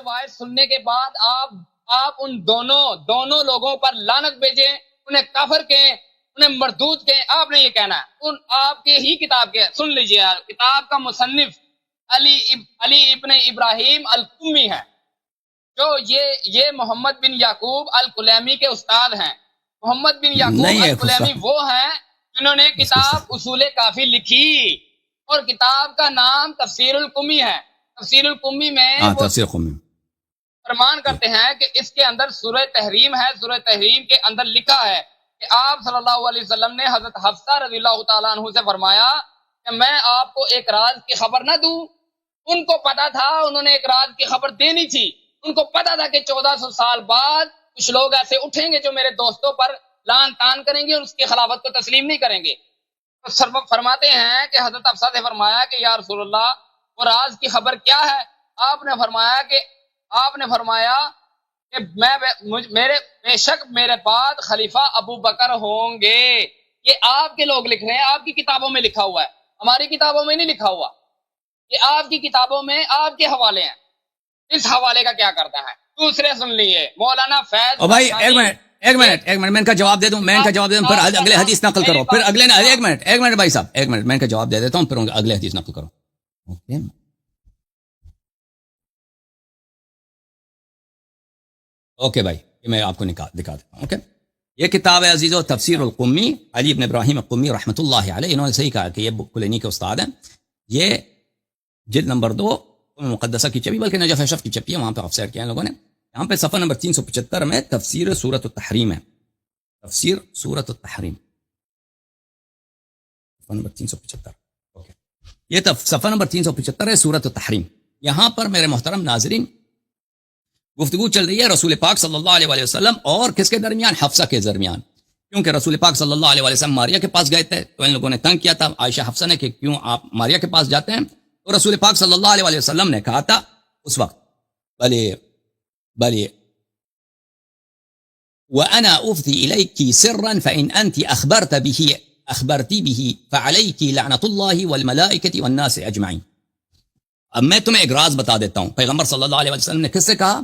روایت سننے کے بعد آپ ان دونوں لوگوں پر لعنت بھیجیں، انہیں کافر کہیں، انہیں مردود کہیں، آپ نے یہ کہنا ہے۔ ان آپ کے ہی کتاب کے سن لیجئے یار، کتاب کا مصنف علی ابن ابراہیم القمی ہے، جو یہ محمد بن یعقوب الکلیمی کے استاد ہیں۔ محمد بن یعقوب الکلیمی وہ ہیں جنہوں نے کتاب اصول کافی لکھی، اور کتاب کا نام تفسیر القمی ہے۔ تفسیر القمی میں تفسیر قمی فرمان کرتے ہیں کہ اس کے اندر سورہ تحریم ہے۔ سورہ تحریم کے اندر لکھا ہے کہ آپ صلی اللہ علیہ وسلم نے حضرت حفصہ رضی اللہ تعالیٰ عنہ سے فرمایا کہ میں آپ کو ایک راز کی خبر نہ دوں۔ ان کو پتا تھا، انہوں نے ایک راز کی خبر دینی تھی، ان کو پتا تھا کہ 1400 سال بعد کچھ لوگ ایسے اٹھیں گے جو میرے دوستوں پر لان تان کریں گے اور اس کی خلافت کو تسلیم نہیں کریں گے۔ تو فرماتے ہیں کہ حضرت حفصہ سے فرمایا کہ یا رسول اللہ وہ راز کی خبر کیا ہے؟ آپ نے فرمایا کہ میرے بے شک میرے بعد خلیفہ ابو بکر ہوں گے۔ یہ آپ کے لوگ لکھ رہے ہیں، آپ کی کتابوں میں لکھا ہوا ہے، ہماری کتابوں میں نہیں لکھا ہوا، یہ آپ کی کتابوں میں آپ کے حوالے ہیں۔ اس حوالے کا کیا کرتا ہے؟ دوسرے سن لیے مولانا فیض بھائی ایک منٹ میں ان کا جواب دے دوں، پھر اگلے حدیث نقل کرو، پھر اگلے ایک منٹ بھائی صاحب، ایک منٹ میں ان کا جواب دے دیتا ہوں، پھر اگلے حدیث نقل کرو۔ اوکے بھائی، یہ میں آپ کو دکھا دیتا ہوں۔ اوکے، یہ کتاب ہے عزیزو تفسیر القمی، علی ابن ابراہیم القمی رحمۃ اللہ علیہ، انہوں نے صحیح کہا کہ یہ کلینی کے استاد ہیں۔ یہ جلد نمبر 2 مقدسہ کی چپی، بلکہ نجف اشرف کی چپی ہے، وہاں پہ آفسائڈ کیا ہیں لوگوں نے۔ یہاں پہ صفحہ نمبر 375 میں تفسیر سورۃ التحریم ہے، تفسیر سورۃ التحریم، صفحہ نمبر 375۔ اوکے، یہ صفحہ نمبر 375 ہے، سورۃ التحریم۔ یہاں پر میرے محترم ناظرین گفتگو چل رہی ہے رسول پاک صلی اللہ علیہ وسلم اور کس کے درمیان؟ حفصہ کے درمیان، کیونکہ رسول پاک صلی اللہ علیہ وسلم ماریہ کے پاس گئے تھے، تو ان لوگوں نے تنگ کیا تھا عائشہ حفصہ نے کہ کیوں آپ ماریہ کے پاس جاتے ہیں؟ تو رسول پاک صلی اللہ علیہ وسلم نے کہا تھا اس وقت بلی وَأَنَا أُفْضِي إِلَيْكِ سِرًّا فَإِنْ أَنْتِ أَخْبَرْتِ بِهِ فَعَلَيْكِ لَعْنَةُ اللَّهِ وَالْمَلَائِكَةِ وَالنَّاسِ أَجْمَعِينَ۔ اب میں تمہیں ایک راز بتا دیتا ہوں، پیغمبر صلی اللہ علیہ وسلم نے کس سے کہا؟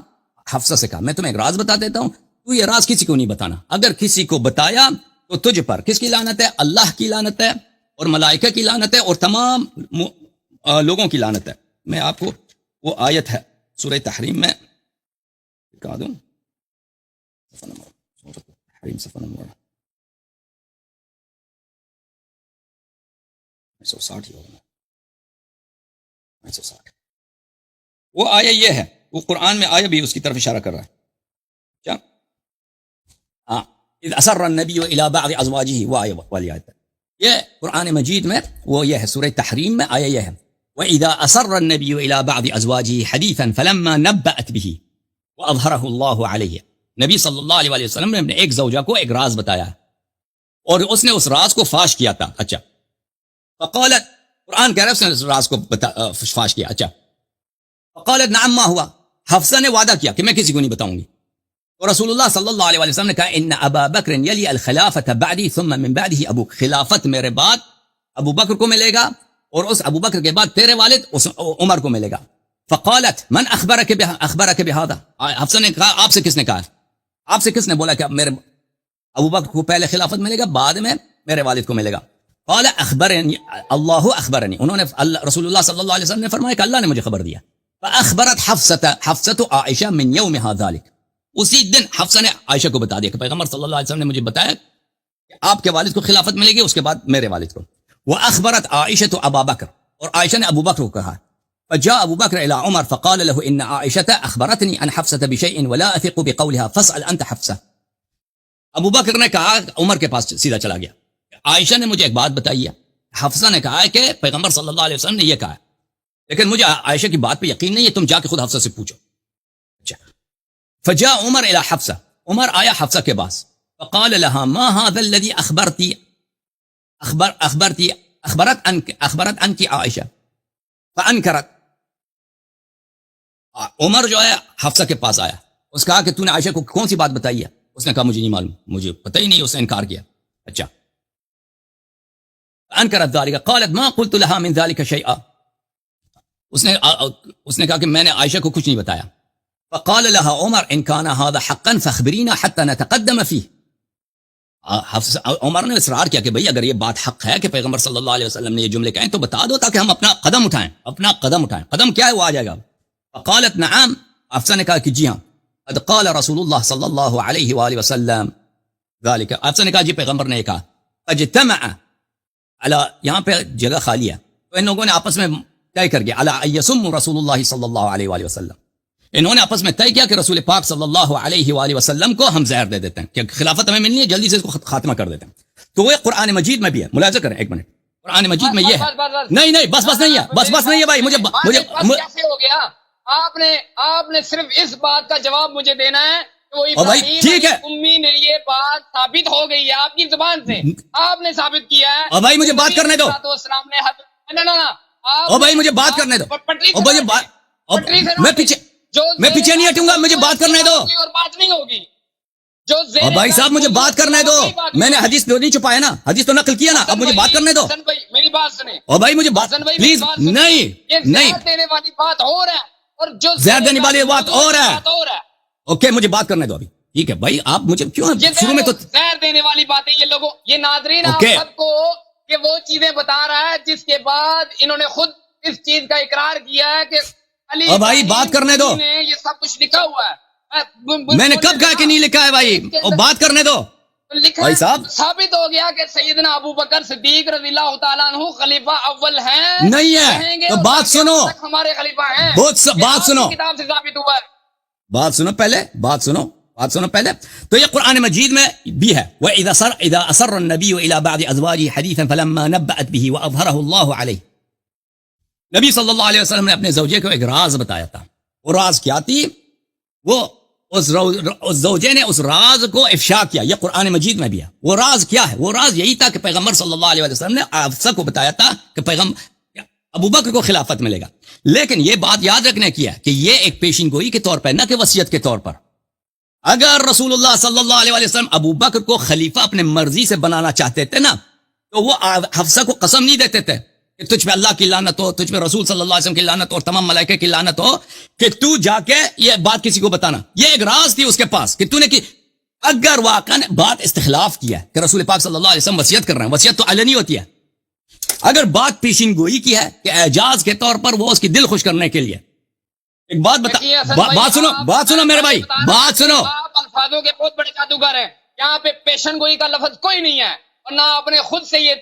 حفصہ سے کہا، میں تمہیں ایک راز بتا دیتا ہوں، تو یہ راز کسی کو نہیں بتانا، اگر کسی کو بتایا تو تجھ پر کس کی لعنت ہے؟ اللہ کی لعنت ہے، اور ملائکہ کی لعنت ہے، اور تمام لوگوں کی لعنت ہے۔ میں آپ کو وہ آیت ہے سورہ تحریم میں دکھا دوں، صفحہ نمبر 160 ہی ہوگا، 160۔ وہ آیہ یہ ہے، وہ قرآن میں آیہ بھی اس کی طرف اشارہ کر رہا ہے۔ کیا؟ اذ اسر النبی الى بعض ازواجہ، وہ آیہ والی آیت ہے، یہ قرآن مجید میں وہ یہ ہے، سورہ تحریم میں آیہ یہ ہے، وَإِذَا أَسَرَّ النَّبِيُّ إِلَى بَعْضِ أَزْوَاجِهِ حَدِيثًا فَلَمَّا نَبَّأَتْ بِهِ وَأَظْهَرَهُ اللَّهُ عَلَيْهِ۔ نبی صلی اللہ علیہ وسلم نے ایک زوجہ کو ایک راز بتایا اور اس نے اس راز کو فاش کیا تھا۔ اچھا، فقالت، قرآن کہہ رہا ہے اس نے اس راز کو فاش کیا۔ اچھا، فقالت نعم ما ہوا، حفصہ نے وعدہ کیا کہ میں کسی کو نہیں بتاؤں گی، اور رسول اللہ صلی اللہ علیہ وسلم نے کہا ان ابا بکر یلی الخلافۃ بعدی ثم من بعده ابو، خلافت میرے بعد ابو بکر کو ملے گا، اور اس ابو بکر کے بعد تیرے والد عمر کو ملے گا۔ فقالت من اخبرک بهذا، حفصہ نے کہا آپ سے کس نے کہا، آپ سے کس نے بولا کہ میرے ابو بکر کو پہلے خلافت ملے گا بعد میں میرے والد کو ملے گا؟ قال اخبرنی اللہ اخبرنی، انہوں نے رسول اللہ صلی اللہ علیہ وسلم نے فرمایا کہ اللہ نے مجھے خبر دیا۔ فاخبرت حفصہ عائشہ من یومها ذلك، اسی دن حفصہ نے عائشہ کو بتا دیا کہ پیغمبر صلی اللہ علیہ وسلم نے مجھے بتایا کہ آپ کے والد کو خلافت ملے گی، اس کے بعد میرے والد کو۔ واخبرت عائشہ ابا بکر، اور عائشہ نے ابو بکر کو کہا۔ فجاء ابو بکر الى عمر فقال له ان عائشہ اخبرتنی عن حفصہ بشیء ولا اثق بقولها فاسال انت حفصہ۔ ابو بکر نے کہا، عمر کے پاس سیدھا چلا گیا، عائشہ نے مجھے ایک بات بتائی ہے، حفصہ نے کہا ہے کہ پیغمبر صلی اللہ علیہ وسلم نے یہ کہا ہے، لیکن مجھے عائشہ کی بات پہ یقین نہیں ہے، تم جا کے خود حفصہ سے پوچھو۔ اچھا، فجاء عمر الى حفصہ، عمر آیا حفصہ کے پاس، فقال لها ما هذا الذي اخبرت انك عائشہ فانکرت۔ عمر جو ہے حفصہ کے پاس آیا، اس کہا کہ تو نے عائشہ کو کون سی بات بتائی ہے؟ اس نے کہا مجھے نہیں معلوم، مجھے پتہ ہی نہیں، اس نے انکار کیا۔ اچھا، انکرت ذلك قالت ما قلت لها من ذلك شيئا، اس نے کہا کہ میں نے عائشہ کو کچھ نہیں بتایا۔ فقال لها عمر ان كان هذا حقا فاخبرينا حتى نتقدم فيه. عمر نے اصرار کیا کہ بھئی اگر یہ بات حق ہے کہ پیغمبر صلی اللہ علیہ وسلم نے یہ جملے کہیں تو بتا دو تاکہ ہم اپنا قدم اٹھائیں. قدم کیا ہے وہ آ جائے گا. فقالت نعم، حفصہ نے کہا کہ جی ہاں. قد قال رسول اللہ صلی اللہ علیہ وآلہ وسلم ذالک. حفصہ نے کہا جی پیغمبر نے کہا. اجتمع علی، یہاں پہ جگہ خالی ہے تو ان لوگوں نے آپس میں طے کر گیا علی ان یسم رسول اللہ صلی اللہ علیہ وآلہ وسلم. انہوں نے آپس میں طے کیا کہ رسول پاک صلی اللہ علیہ وآلہ وسلم کو ہم زہر دے دیتے ہیں کہ خلافت ہمیں ملنی ہے، جلدی سے اس کو خاتمہ کر دیتے ہیں. تو وہ قرآن مجید میں بھی ہے، ملاحظہ کریں ایک منٹ. قرآن مجید میں یہ ہے. نہیں بس نہیں ہے، بس نہیں ہے بھائی. مجھے کیسے ہو گیا؟ آپ نے صرف اس بات کا جواب مجھے دینا ہے کہ وہ ابراہیم ٹھیک ہے امی نے یہ بات ثابت ہو گئی ہے آپ کی زبان سے، آپ نے ثابت کیا ہے. اور بھائی مجھے بات کرنے دو. اور بھائی مجھے بات کرنے دو. میں پیچھے نہیں ہٹوں گا، مجھے بات کرنے دو. اور بات نہیں ہوگی جو اور بھائی صاحب مجھے بات کرنے دو. میں نے حدیث تو نہیں چھپایا نا، حدیث تو نقل کیا نا. اب مجھے بات کرنے دو. میری بات سنیں. اور بھائی مجھے بات پلیز. نہیں دینے والی بات اور ہے اور جو زہر دینے والی بات اور ہے. اوکے مجھے بات کرنے دو ابھی. ٹھیک ہے بھائی آپ مجھے کیوں شروع میں تو زہر دینے والی باتیں یہ لوگوں یہ ناظرین آپ سب کو کہ وہ چیزیں بتا رہا ہے جس کے بعد انہوں نے خود اس چیز کا اقرار کیا ہے کہ اور بھائی بات کرنے دو. یہ سب کچھ لکھا ہوا ہے. میں نے کب کہا کہ نہیں لکھا ہے بھائی؟ اور بات کرنے دو بھائی صاحب. ثابت ہو گیا کہ سیدنا ابو بکر صدیق رضی اللہ تعالیٰ عنہ خلیفہ اول ہیں. نہیں ہے تو بات سنو. ہمارے خلیفہ ہیں. بات سنو. کتاب سے ثابت ہوا ہے. بات سنو پہلے. بات سنو پہلے. تو یہ قرآن مجید میں بھی ہے. وَإِذَا أَسَرَّ النَّبِيُّ إِلَى بَعْضِ أَزْوَاجِهِ حَدِيثًا فَلَمَّا نَبَّأَتْ بِهِ وَأَظْهَرَهُ اللَّهُ عَلَيْهِ. نبی صلی اللہ علیہ وسلم نے اپنے زوجے کو ایک راز بتایا تھا. وہ راز کیا تھی؟ وہ اس زوجے نے اس راز کو افشا کیا. یہ قرآن مجید میں بھی ہے. وہ راز کیا ہے؟ وہ راز یہی تھا کہ پیغمبر صلی اللہ علیہ وسلم نے حفصہ کو بتایا تھا کہ ابو بکر کو خلافت ملے گا. لیکن یہ بات یاد رکھنے کی ہے کہ یہ ایک پیشین گوئی کے طور پر نہ کہ وصیت کے طور پر. اگر رسول اللہ صلی اللہ علیہ وسلم ابو بکر کو خلیفہ اپنے مرضی سے بنانا چاہتے تھے نا تو وہ حفصہ کو قسم نہیں دیتے تھے کہ تجھ پہ اللہ کی لعنت ہو، تجھ پہ رسول صلی اللہ علیہ وسلم کی لعنت ہو اور تمام ملائکہ کی لعنت ہو کہ تو جا کے یہ بات کسی کو بتانا. یہ ایک راز تھی اس کے پاس کہ تو نے کی. اگر واقعا بات استخلاف کیا کہ رسول پاک صلی اللہ علیہ وسلم وصیت کر رہے ہیں، وصیت تو علنی ہوتی ہے. اگر بات پیشین گوئی کی ہے کہ اعجاز کے طور پر وہ اس کی دل خوش کرنے کے لیے ایک بات بات سنو میرے بھائی. بات سنو. آپ الفاظوں کے بہت بڑے جادوگر ہیں. یہاں پہ پیشن گوئی کا لفظ کوئی نہیں ہے اور نہ اپنے خود سے یہ.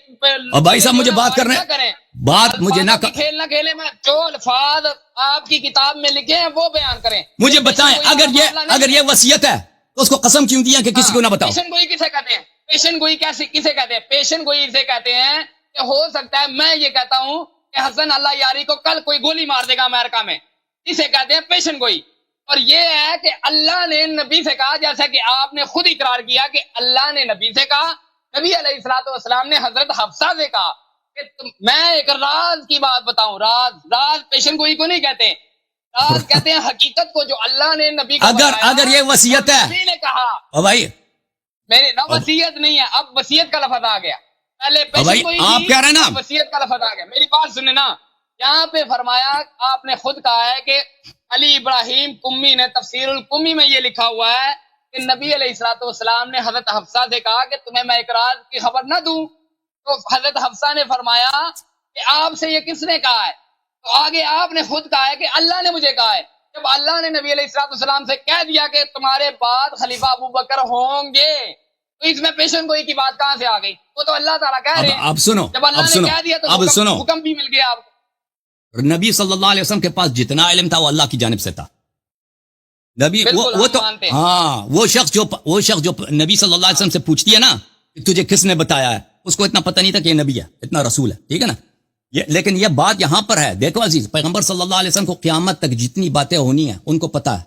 اور بھائی صاحب مجھے بات کرنے بات مجھے نہ کھیل نہ کھیلے. میں جو الفاظ آپ کی کتاب میں لکھے ہیں وہ بیان کریں. مجھے بتائیں اگر یہ وصیت ہے تو اس کو قسم کیوں دیا کہ کسی کو نہ بتاؤ؟ پیشن گوئی کسے کہتے ہیں؟ پیشن گوئی کسے کہتے ہیں؟ پیشن گوئی اسے کہتے ہیں کہ ہو سکتا ہے میں یہ کہتا ہوں کہ حسن اللہ یاری کو کل کوئی گولی مار دے گا امریکہ میں. اسے کہتے ہیں پیشن گوئی. اور یہ ہے کہ اللہ نے نبی سے کہا، جیسا کہ آپ نے خود اقرار کیا کہ اللہ نے نبی سے کہا. نبی علیہ الصلوۃ والسلام نے حضرت حفصہ سے کہا کہ میں ایک راز کی بات بتاؤں. راز پیشن گوئی کو نہیں کہتے. راز کہتے ہیں حقیقت کو جو اللہ نے نبی کو اگر یہ وصیت ہے نبی نے کہا. او بھائی میرے نہ وصیت نہیں ہے. اب وصیت کا لفظ آ گیا. پہلے پیشن گوئی آپ کہہ رہے ہیں نا وصیت کا لفظ آ گیا. میری بات سنیں نا. یہاں پہ فرمایا آپ نے خود کہا ہے کہ علی ابراہیم قمی نے تفسیر القمی میں یہ لکھا ہوا ہے کہ نبی علیہ الصلوۃ والسلام نے حضرت حفصہ سے کہا کہ تمہیں میں ایک راز کی خبر نہ دوں. تو حضرت حفصہ نے فرمایا کہ آپ سے یہ کس نے کہا ہے؟ تو آگے آپ نے خود کہا ہے کہ اللہ نے مجھے کہا ہے. جب اللہ نے نبی علیہ الصلوۃ والسلام سے کہہ دیا کہ تمہارے بعد خلیفہ ابو بکر ہوں گے تو اس میں پیشن گوئی کی بات کہاں سے آ گئی؟ وہ تو اللہ تعالیٰ کہہ رہے ہیں. اب سنو. جب اللہ نے کہہ دیا تو حکم بھی مل گیا آپ کو. نبی صلی اللہ علیہ وسلم کے پاس جتنا علم تھا وہ اللہ کی جانب سے تھا. نبی وہ تو ہاں وہ شخص جو نبی صلی اللہ علیہ وسلم سے پوچھتی ہے نا کہ تجھے کس نے بتایا ہے، اس کو اتنا پتہ نہیں تھا کہ یہ نبی ہے، اتنا رسول ہے. ٹھیک ہے نا. لیکن یہ بات یہاں پر ہے. دیکھو عزیز، پیغمبر صلی اللہ علیہ وسلم کو قیامت تک جتنی باتیں ہونی ہیں ان کو پتہ ہے.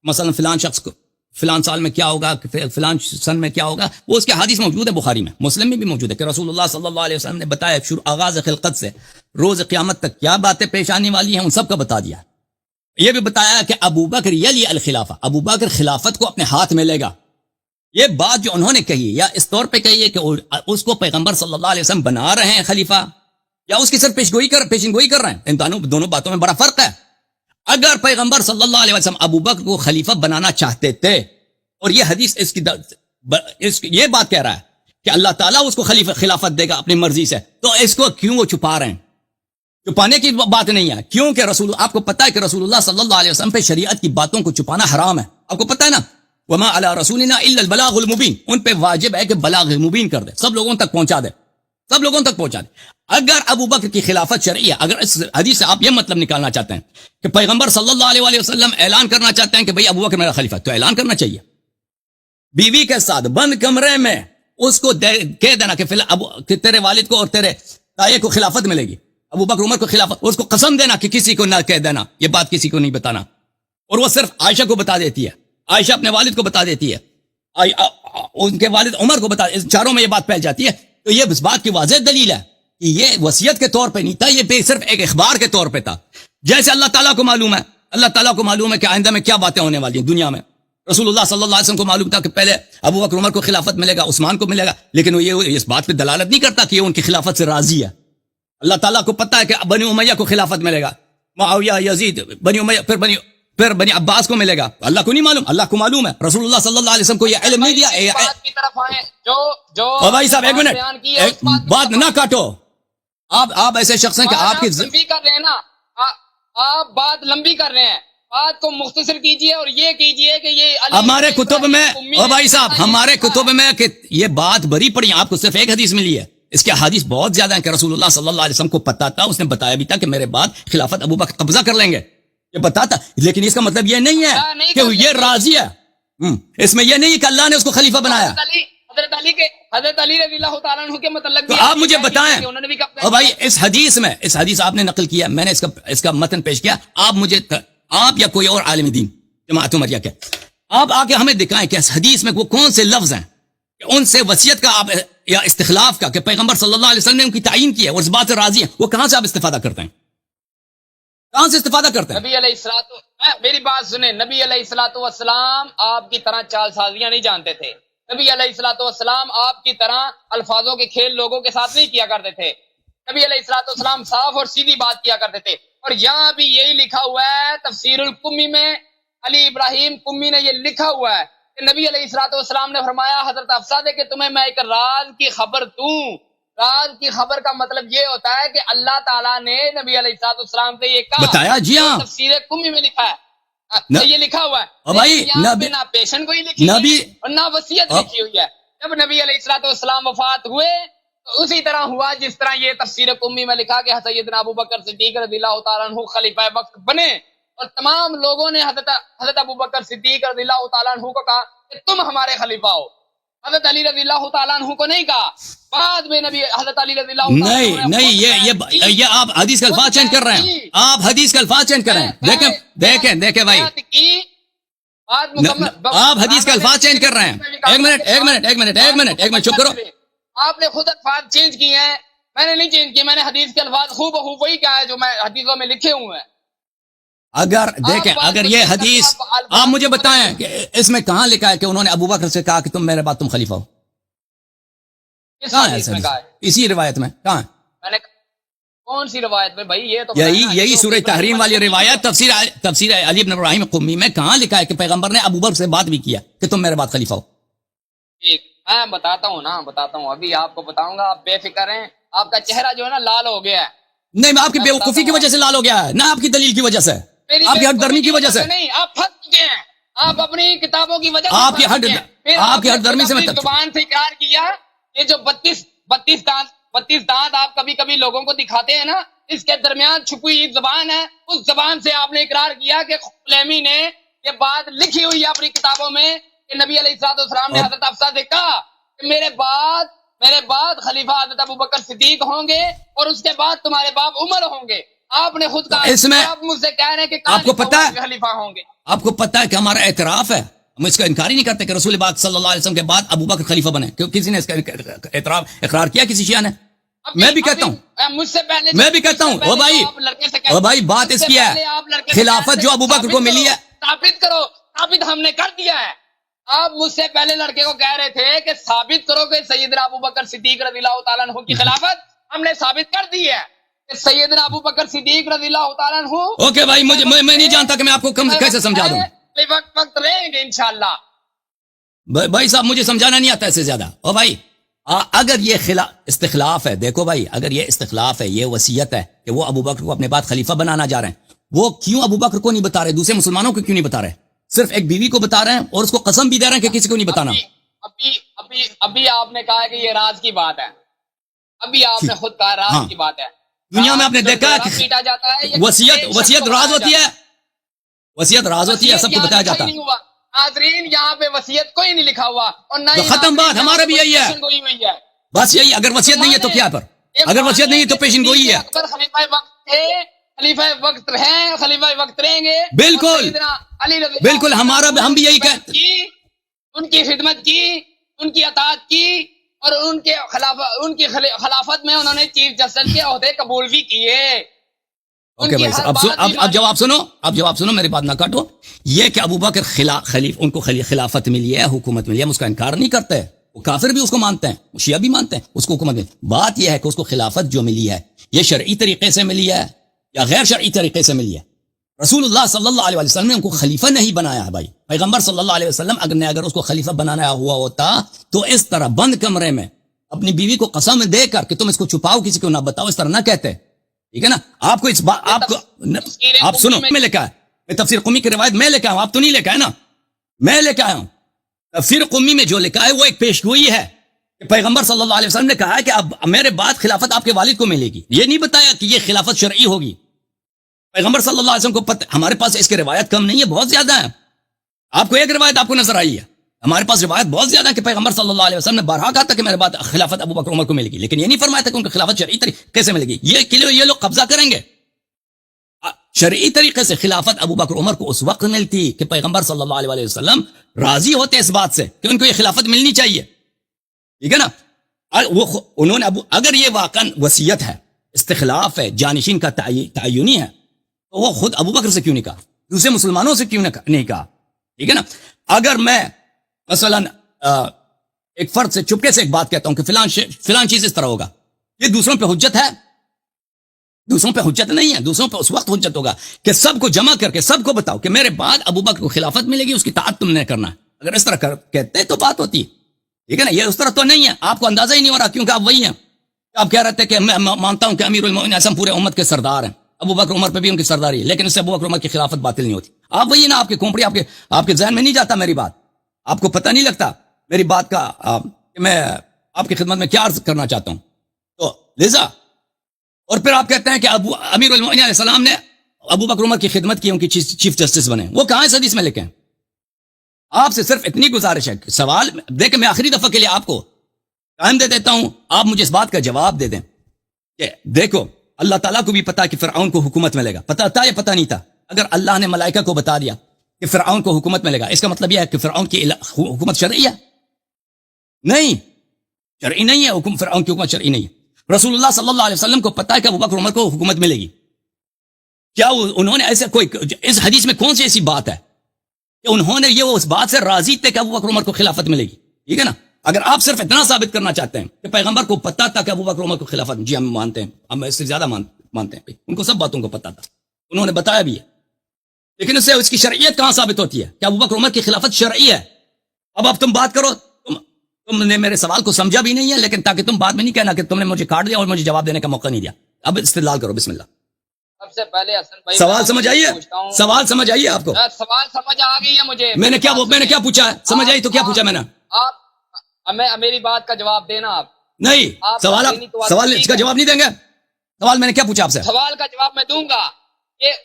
مثلا فلان شخص کو فلان سال میں کیا ہوگا، فلان سن میں کیا ہوگا، وہ اس کے حدیث موجود ہے. بخاری میں، مسلم میں بھی موجود ہے کہ رسول اللہ صلی اللہ علیہ وسلم نے بتایا شروع آغاز خلقت سے روز قیامت تک کیا باتیں پیش آنے والی ہیں ان سب کا بتا دیا. یہ بھی بتایا کہ ابو بکر یلی الخلافہ، ابو بکر خلافت کو اپنے ہاتھ میں لے گا. یہ بات جو انہوں نے کہی یا اس طور پہ کہی ہے کہ اس کو پیغمبر صلی اللہ علیہ وسلم بنا رہے ہیں خلیفہ یا اس کی صرف پیشن گوئی کر رہے ہیں. ان دونوں باتوں میں بڑا فرق ہے. اگر پیغمبر صلی اللہ علیہ وسلم ابو بکر کو خلیفہ بنانا چاہتے تھے، اور یہ حدیث یہ بات کہہ رہا ہے کہ اللہ تعالیٰ اس کو خلافت دے گا اپنی مرضی سے، تو اس کو کیوں وہ چھپا رہے ہیں؟ چھپانے کی بات نہیں ہے، کیونکہ آپ کو پتا ہے کہ رسول اللہ صلی اللہ علیہ وسلم پہ شریعت کی باتوں کو چھپانا حرام ہے، آپ کو پتا ہے نا، وما علی رسولنا الا البلاغ المبین، ان پہ واجب ہے کہ بلاغ مبین کر دے، سب لوگوں تک پہنچا دے، سب لوگوں تک پہنچا دے۔ اگر ابو بکر کی خلافت شرعی ہے، اگر اس حدیث سے آپ یہ مطلب نکالنا چاہتے ہیں کہ پیغمبر صلی اللہ علیہ وسلم اعلان کرنا چاہتے ہیں کہ بھئی ابو بکر میرا خلیفہ، تو اعلان کرنا چاہیے، بیوی کے ساتھ بند کمرے میں اس کو کہہ دینا کہ تیرے والد کو اور تیرے تائے کو خلافت ملے گی، ابو بکر عمر کو خلافت، اس کو قسم دینا کہ کسی کو نہ کہہ دینا، یہ بات کسی کو نہیں بتانا، اور وہ صرف عائشہ کو بتا دیتی ہے، عائشہ اپنے والد کو بتا دیتی ہے، ان کے والد عمر کو بتا، چاروں میں یہ بات پھیل جاتی ہے، تو یہ اس بات کی واضح دلیل ہے کہ یہ وصیت کے طور پہ نہیں تھا، یہ صرف ایک اخبار کے طور پہ تھا، جیسے اللہ تعالیٰ کو معلوم ہے، اللہ تعالیٰ کو معلوم ہے کہ آئندہ میں کیا باتیں ہونے والی ہیں دنیا میں، رسول اللہ صلی اللہ علیہ وسلم کو معلوم تھا کہ پہلے ابو بکر عمر کو خلافت ملے گا، عثمان کو ملے گا، لیکن وہ یہ اس بات پہ دلالت نہیں کرتا کہ یہ ان کی خلافت سے راضی ہے، اللہ تعالیٰ کو پتا ہے کہ بنی امیہ کو خلافت ملے گا، معاویہ، یزید، بنی امیہ، پھر بنی عباس کو ملے گا، اللہ کو نہیں معلوم، اللہ کو معلوم ہے، رسول اللہ صلی اللہ علیہ وسلم کو یہ علم نہیں دیا۔ بات کی طرف آئیں جو بھائی صاحب ایک منٹ، بات نہ کاٹو، آپ ایسے شخص ہیں کہ آپ کی لمبی کر رہے ہیں نا، آپ بات لمبی کر رہے ہیں، بات کو مختصر کیجئے اور یہ کیجئے کہ یہ ہمارے کتب میں، او بھائی صاحب ہمارے کتب میں کہ یہ بات بری پڑی، آپ کو صرف ایک حدیث ملی ہے، اس کے حدیث بہت زیادہ ہیں کہ رسول اللہ صلی اللہ علیہ وسلم کو پتا تھا، اس نے بتایا بھی تھا کہ میرے بعد خلافت ابو بکر قبضہ کر لیں گے، یہ بتا تھا، لیکن اس کا مطلب یہ نہیں ہے کہ یہ راضی ہے، اس میں یہ نہیں کہ اللہ نے اس کو خلیفہ بنایا۔ حضرت علی رضی اللہ تعالیٰ عنہ کے متعلق تو آپ مجھے بتائیں، اور بھائی اس حدیث آپ نے نقل کیا، میں نے اس کا متن پیش کیا، آپ مجھے، آپ یا کوئی اور عالم دین جماعت عمریہ کے، آپ آگے ہمیں دکھائیں کہ اس حدیث میں وہ کون سے لفظ ہیں کہ ان سے وصیت کا آپ یا استخلاف کا کہ پیغمبر صلی اللہ علیہ وسلم نے ان کی تعین کی ہے اور اس بات سے راضی ہیں، وہ کہاں سے آپ استفادہ کرتے ہیں، کہاں سے استفادہ کرتے ہیں؟ نبی علیہ الصلوۃ، میری بات سنیں، نبی علیہ الصلوۃ والسلام آپ کی طرح چال سازیاں نہیں جانتے تھے، نبی علیہ الصلوۃ والسلام آپ کی طرح الفاظوں کے کھیل لوگوں کے ساتھ نہیں کیا کرتے تھے، نبی علیہ الصلوۃ والسلام صاف اور سیدھی بات کیا کرتے تھے، اور یہاں بھی یہی لکھا ہوا ہے تفسیر القمی میں، علی ابراہیم قمی نے یہ لکھا ہوا ہے کہ نبی علیہ الصلوۃ والسلام نے فرمایا حضرت حفصہ سے کہ تمہیں میں ایک راز کی خبر دوں، راز کی خبر کا مطلب یہ ہوتا ہے کہ اللہ تعالیٰ نے نبی علیہ الصلوۃ والسلام سے یہ کہا، بتایا، جی ہاں، تفسیر قمی میں لکھا ہے، یہ لکھا ہوا ہے، اور بھائی نہ پیشن کوئی لکھی ہے اور نہ وصیت لکھی ہوئی ہے، جب نبی علیہ الصلوۃ والسلام وفات ہوئے تو اسی طرح ہوا جس طرح یہ تفسیر قمی میں لکھا کہ سیدنا ابو بکر صدیق رضی اللہ تعالیٰ عنہ خلیفہ وقت بنے، اور تمام لوگوں نے حضرت ابو بکر صدیق رضی اللہ تعالیٰ عنہ کو کہا کہ تم ہمارے خلیفہ ہو، حضرت علی رضی اللہ تعالیٰ عنہ کو نہیں کہا، بعد میں نبی حضرت علی رضی اللہ تعالیٰ عنہ نہیں، یہ آپ حدیث کا الفاظ چینج کر رہے ہیں، آپ حدیث کا الفاظ چینج کر رہے ہیں، دیکھیں بھائی، آپ حدیث کا الفاظ چینج کر رہے ہیں، ایک منٹ چپ کرو، آپ نے خود الفاظ چینج کیے ہیں، میں نے نہیں چینج کیے، میں نے حدیث کے الفاظ خوب وہی کہا ہے جو میں حدیثوں میں لکھے ہوئے ہیں۔ اگر دیکھیں، اگر یہ حدیث آپ مجھے بتائیں کہ اس میں کہاں لکھا ہے کہ انہوں نے ابو بکر سے کہا کہ تم میرے بعد تم خلیفہ ہو، کہاں ہے؟ اسی روایت میں کہاں ہے؟ میں نے کون سی روایت میں بھائی؟ یہ تو یہی سورہ تحریم والی روایت تفسیر علی بن ابراہیم قمی میں کہاں لکھا ہے کہ پیغمبر نے ابو بکر سے بات بھی کیا کہ تم میرے بعد خلیفہ ہو؟ ٹھیک، میں بتاتا ہوں، ابھی آپ کو بتاؤں گا، آپ بے فکر ہیں، آپ کا چہرہ جو ہے نا لال ہو گیا ہے، نہیں، آپ کی بیوقوفی کی وجہ سے لال ہو گیا ہے، نہ آپ کی دلیل کی وجہ سے، آپ کی حق درمی کی وجہ سے نہیں، آپ پھنس چکے ہیں، آپ اپنی کتابوں کی وجہ سے آپ کی حق درمی سے زبان سے اقرار کیا، یہ جو 32 دانت آپ کبھی کبھی لوگوں کو دکھاتے ہیں نا، اس کے درمیان چھپی ایک زبان ہے، اس زبان سے آپ نے اقرار کیا کہ خلیمی نے یہ بات لکھی ہوئی ہے اپنی کتابوں میں کہ نبی علیہ الصلوۃ والسلام نے حضرت حفصہ سے کہا کہ میرے بعد خلیفہ حضرت ابو بکر صدیق ہوں گے اور اس کے بعد تمہارے باپ عمر ہوں گے، آپ نے خود کہا، اس میں آپ مجھ سے کہہ رہے ہیں کہ آپ کو پتا ہے، خلیفہ ہوں گے، آپ کو پتا ہے کہ ہمارا اعتراف ہے، ہم اس کا انکار ہی نہیں کرتے کہ رسول پاک صلی اللہ علیہ وسلم کے بعد ابو بکر خلیفہ بنے، کسی نے اس کا اقرار کیا کسی شیعہ نے؟ میں بھی کہتا ہوں، مجھ سے پہلے میں بھی کہتا ہوں، او بھائی بات اس کی ہے، خلافت جو ابو بکر کو ملی ہے، ثابت ہم نے کر دیا ہے، آپ مجھ سے پہلے لڑکے کو کہہ رہے تھے کہ ثابت کرو کہ سیدنا ابو بکر صدیق رضی اللہ تعالیٰ عنہ کی خلافت، ہم نے ثابت کر دی ہے، کہ سیدنا ابو بکر صدیق رضی اللہ تعالیٰ عنہ اوکے بھائی، مجھے میں نہیں جانتا کہ میں آپ کو کیسے سمجھا دوں. وقت رہیں گے انشاءاللہ. بھائی صاحب مجھے سمجھانا نہیں آتا ایسے زیادہ. او بھائی اگر یہ استخلاف ہے، دیکھو بھائی، اگر یہ استخلاف ہے، یہ وصیت ہے کہ وہ ابو بکر کو اپنے بعد خلیفہ بنانا جا رہے ہیں، وہ کیوں ابو بکر کو نہیں بتا رہے؟ دوسرے مسلمانوں کو کیوں نہیں بتا رہے؟ صرف ایک بیوی کو بتا رہے ہیں اور اس کو قسم بھی دے رہے ہیں کہ کسی کو نہیں بتانا. ابھی آپ نے کہا کہ یہ راز کی بات ہے. ابھی آپ نے خود کہا راز کی بات ہے. دنیا میں آپ نے دیکھا کہ پیٹا جاتا ہے، وصیت راز ہوتی ہے، وصیت راز ہوتی ہے، سب کو بتایا جاتا ہے. حاضرین یہاں پہ وصیت کوئی نہیں لکھا ہوا اور نہ تو ختم بات، ہمارا بھی یہی ہے بس یہی. اگر وصیت نہیں ہے تو کیا پر؟ اگر وصیت نہیں ہے تو پیشن گوئی ہے. خلیفہ وقت تھے، خلیفہ وقت ہیں، خلیفہ وقت رہیں گے. بالکل بالکل، ہمارا ہم بھی یہی کہتے ہیں. ان کی خدمت کی، ان کی اطاعت کی اور ان کی خلافت میں انہوں نے چیف جسٹس کے عہدے قبول بھی کیے. اوکے بھائی صاحب، اب جواب سنو، میری بات نہ کاٹو. یہ کہ ابو بکر ان کو خلافت ملی ہے، حکومت ملی ہے، ہم اس کا انکار نہیں کرتے. وہ کافر بھی اس کو مانتے ہیں، شیعہ بھی مانتے ہیں اس کو حکومت ملی. بات یہ ہے کہ اس کو خلافت جو ملی ہے یہ شرعی طریقے سے ملی ہے یا غیر شرعی طریقے سے ملی ہے. رسول اللہ صلی اللہ علیہ وسلم نے ان کو خلیفہ نہیں بنایا ہے بھائی. پیغمبر صلی اللہ علیہ وسلم اگر اس کو خلیفہ بنانا ہوا ہوتا تو اس طرح بند کمرے میں اپنی بیوی کو قسم دے کر کہ تم اس کو چھپاؤ، کسی کو نہ بتاؤ، اس طرح نہ کہتے. ٹھیک ہے نا؟ آپ کو اس بات آپ سنو، میں لے کے آیا، میں تفسیر قمی کی روایت میں لے کے آیا ہوں، آپ تو نہیں لے کے آئے نا، میں لے کے آیا ہوں. تفسیر قمی میں جو لکھا ہے وہ ایک پیشگوئی ہے کہ پیغمبر صلی اللہ علیہ وسلم نے کہا ہے کہ اب میرے بعد خلافت آپ کے والد کو ملے گی. یہ نہیں بتایا کہ یہ خلافت شرعی ہوگی. پیغمبر صلی اللہ علیہ وسلم کو پتہ، ہمارے پاس اس کی روایت کم نہیں ہے، بہت زیادہ ہے. آپ کو ایک روایت آپ کو نظر آئی ہے، ہمارے پاس روایت بہت زیادہ ہے کہ پیغمبر صلی اللہ علیہ وسلم نے بارہا کہا تھا کہ میرے بعد خلافت ابو بکر عمر کو ملے گی، لیکن یہ نہیں فرمایا تھا کہ ان کو خلافت شرعی طریقے سے ملے گی. یہ لوگ قبضہ کریں گے. شرعی طریقے سے خلافت ابو بکر عمر کو اس وقت ملتی کہ پیغمبر صلی اللہ علیہ وسلم راضی ہوتے اس بات سے کہ ان کو یہ خلافت ملنی چاہیے. ٹھیک ہے نا؟ انہوں نے اگر یہ واقعا وصیت ہے، استخلاف ہے، جانشین کا تعینی ہے، تو وہ خود ابو بکر سے کیوں نہیں کہا؟ دوسرے مسلمانوں سے کیوں نہیں کہا؟ ٹھیک ہے نا؟ اگر میں مثلا ایک فرد سے چپکے سے ایک بات کہتا ہوں کہ فلان چیز اس طرح ہوگا، یہ دوسروں پہ حجت ہے؟ دوسروں پہ حجت نہیں ہے. دوسروں پہ اس وقت حجت ہوگا کہ سب کو جمع کر کے سب کو بتاؤ کہ میرے بعد ابو بکر کو خلافت ملے گی، اس کی اطاعت تم نے کرنا ہے. اگر اس طرح کہتے تو بات ہوتی. ٹھیک ہے نا؟ یہ اس طرح تو نہیں ہے. آپ کو اندازہ ہی نہیں ہو رہا کیونکہ آپ وہی ہیں. آپ کہہ رہے تھے کہ میں مانتا ہوں کہ امیر المومنین اعظم پورے امت کے سردار ہیں، ابو بکر عمر پہ بھی ان کی سرداری ہے، لیکن اس سے ابو بکر عمر کی خلافت باطل نہیں ہوتی. آپ وہی نا، آپ کی کھوپڑی آپ کے ذہن میں نہیں جاتا میری بات، آپ کو پتہ نہیں لگتا میری بات کا کہ میں آپ کی خدمت میں کیا عرض کرنا چاہتا ہوں. تو لذا اور پھر آپ کہتے ہیں کہ امیر المومنین علیہ السلام نے ابو بکر عمر کی خدمت کی، ان کی چیف جسٹس بنے. وہ کہاں ہے حدیث میں لکھے ہیں؟ آپ سے صرف اتنی گزارش ہے، سوال دیکھیں، میں آخری دفعہ کے لیے آپ کو ٹائم دے دیتا ہوں، آپ مجھے اس بات کا جواب دے دیں کہ دیکھو اللہ تعالیٰ کو بھی پتا کہ فرعون کو حکومت ملے گا. پتا تھا یا پتا نہیں تھا؟ اگر اللہ نے ملائکہ کو بتا دیا کہ فرعون کو حکومت ملے گا، اس کا مطلب یہ ہے کہ فرعون کی حکومت شرعی ہے؟ نہیں، شرعی نہیں ہے. فرعون کی حکومت شرعی نہیں ہے. رسول اللہ صلی اللہ علیہ وسلم کو پتا ہے کہ ابو بکر عمر کو حکومت ملے گی. کیا انہوں نے ایسے کوئی، اس حدیث میں کون سی ایسی بات ہے کہ انہوں نے یہ اس بات سے راضی تھے کہ ابو بکر عمر کو خلافت ملے گی؟ ٹھیک ہے نا؟ اگر آپ صرف اتنا ثابت کرنا چاہتے ہیں کہ پیغمبر کو پتا تھا کہ ابو بکر عمر کو خلافت، جی ہم مانتے ہیں، ہم اس سے زیادہ مانتے ہیں، ان کو سب باتوں کو پتا تھا، انہوں نے بتایا بھی ہے، لیکن اس سے اس کی شرعیت کہاں ثابت ہوتی ہے کہ ابو بکر عمر کی خلافت شرعی ہے؟ اب تم بات کرو. تم نے میرے سوال کو سمجھا بھی نہیں ہے، لیکن تاکہ تم بعد میں نہیں کہنا کہ تم نے مجھے کاٹ دیا اور مجھے جواب دینے کا موقع نہیں دیا. اب استدلال کرو، بسم اللہ. سب سے پہلے حسن بھائی سوال سمجھ آئیے؟ سوال سمجھ آئیے آپ کو؟ سوال سمجھ آ گئی ہے مجھے. میں نے کیا پوچھا ہے؟ سمجھ آئی تو کیا پوچھا میں نے؟ آپ میری بات کا جواب دینا. آپ نہیں، سوال اس کا جواب نہیں دیں گے؟ سوال میں نے کیا پوچھا آپ سے؟ سوال کا جواب میں دوں گا.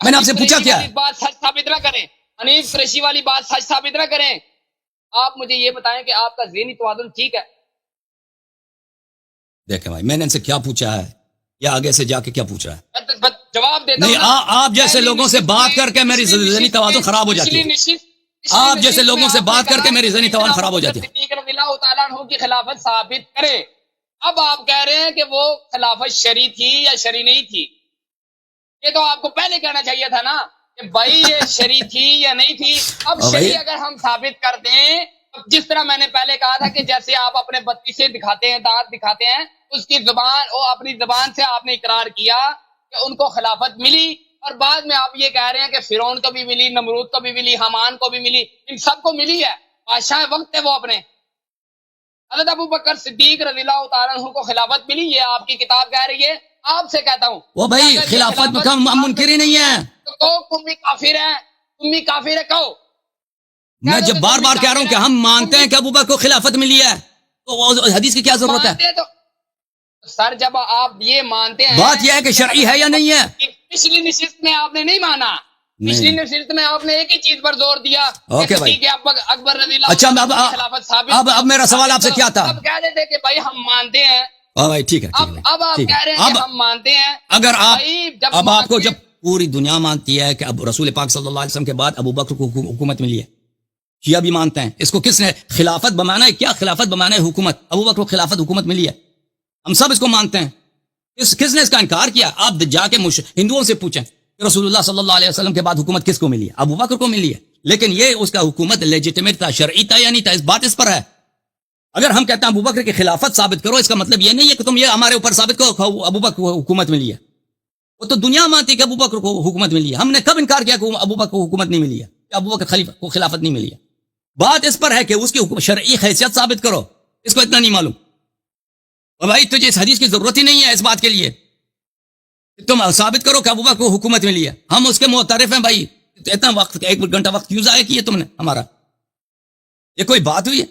میں نے آپ سے پوچھا کیا؟ بات سچ ثابت نہ کریں، حنیف قریشی والی بات سچ ثابت نہ کریں. آپ مجھے یہ بتائیں کہ آپ کا ذہنی توازن ٹھیک ہے؟ دیکھیں بھائی، میں نے ان سے کیا پوچھا ہے یا آگے سے جا کے کیا پوچھا ہے؟ جواب دیتا ہوں. نہیں، آپ جیسے لوگوں سے بات کر کے میری ذہنی توازن خراب ہو جاتی ہے. آپ جیسے لوگوں سے بات کر کے میری ذہنی توازن خراب ہو جاتی ہے. رضی اللہ تعالیٰ عنہ کی خلافت ثابت کرے. اب آپ کہہ رہے ہیں کہ وہ خلافت شرعی تھی یا شرعی نہیں تھی. یہ تو آپ کو پہلے کہنا چاہیے تھا نا کہ بھائی یہ شرعی تھی یا نہیں تھی. اب شرعی اگر ہم ثابت کر دیں، جس طرح میں نے پہلے کہا تھا کہ جیسے آپ اپنے بتی سے دکھاتے ہیں، دانت دکھاتے ہیں، اس کی زبان، وہ اپنی زبان سے آپ نے اقرار کیا کہ ان کو خلافت ملی، اور بعد میں آپ یہ کہہ رہے ہیں کہ فرعون کو بھی ملی، نمرود کو بھی ملی، حامان کو بھی ملی، ان سب کو ملی ہے، بادشاہ وقت تھے وہ اپنے۔ حضرت ابو بکر صدیق رضی اللہ تعالیٰ عنہ کو خلافت ملی، یہ آپ کی کتاب کہہ رہی ہے، آپ سے کہتا ہوں وہ بھائی اگر یہ خلافت کا ہم منکر ہی نہیں ہے۔ تو کہو تم بھی کافر ہے، تم بھی کافر ہے، کہو۔ میں جب بار بار کہہ رہا ہوں کہ ہم مانتے ہیں کہ ابو بکر کو خلافت ملی ہے، تو حدیث کی کیا ضرورت ہے؟ مانتے ہیں تو سر جب آپ یہ مانتے ہیں، بات یہ ہے کہ شرعی ہے یا نہیں ہے؟ پچھلی نشست میں آپ نے نہیں مانا، پچھلی نشست میں آپ نے ایک ہی چیز پر زور دیا، اوکے بھائی۔ اکبر رضی اللہ اچھا عنہ کی خلافت ثابت اب میرا سوال آپ سے کیا تھا؟ اب کہہ دیتے کہ بھائی ہم مانتے ہیں، ہاں بھائی ٹھیک ہے، اب آپ کہہ رہے ہیں کہ ہم مانتے ہیں۔ اگر آپ بھائی جب اب آپ کو جب پوری دنیا مانتی ہے کہ اب رسول پاک صلی اللہ علیہ وسلم کے بعد ابو بکر کو حکومت ملی ہے، شیعہ بھی مانتے ہیں، اس کو کس نے خلافت بمانا ہے؟ کیا خلافت بمانا ہے؟ حکومت، ابو بکر کو خلافت حکومت ملی ہے، ہم سب اس کو مانتے ہیں۔ کس نے اس کا انکار کیا؟ آپ جا کے ہندوؤں سے پوچھیں کہ رسول اللہ صلی اللہ علیہ وسلم کے بعد حکومت کس کو ملی ہے؟ ابو بکر کو ملی ہے، لیکن یہ اس کا حکومت لیجیٹمیٹ تھا، شرعی تھا یا نہیں تھا، اس بات اس پر ہے۔ اگر ہم کہتے ہیں ابو بکر کی خلافت ثابت کرو، اس کا مطلب یہ نہیں ہے کہ تم یہ ہمارے اوپر ثابت کرو ابو بکر کو حکومت ملی ہے۔ وہ تو دنیا مانتی کہ ابو بکر کو حکومت ملی ہے، ہم نے کب انکار کیا کہ ابو بکر کو حکومت نہیں ملی ہے، کہ ابو بکر خلیفہ کو خلافت نہیں ملی ہے؟ بات اس پر ہے کہ اس کی شرعی حیثیت ثابت کرو، اس کو اتنا نہیں معلوم؟ اور بھائی تجھے اس حدیث کی ضرورت ہی نہیں ہے اس بات کے لیے، تم ثابت کرو کہ ابو بکر کو حکومت ملی ہے، ہم اس کے معترف ہیں۔ بھائی اتنا وقت، 1 گھنٹہ وقت کیوں ضائع کیا تم نے ہمارا؟ یہ کوئی بات ہوئی ہے؟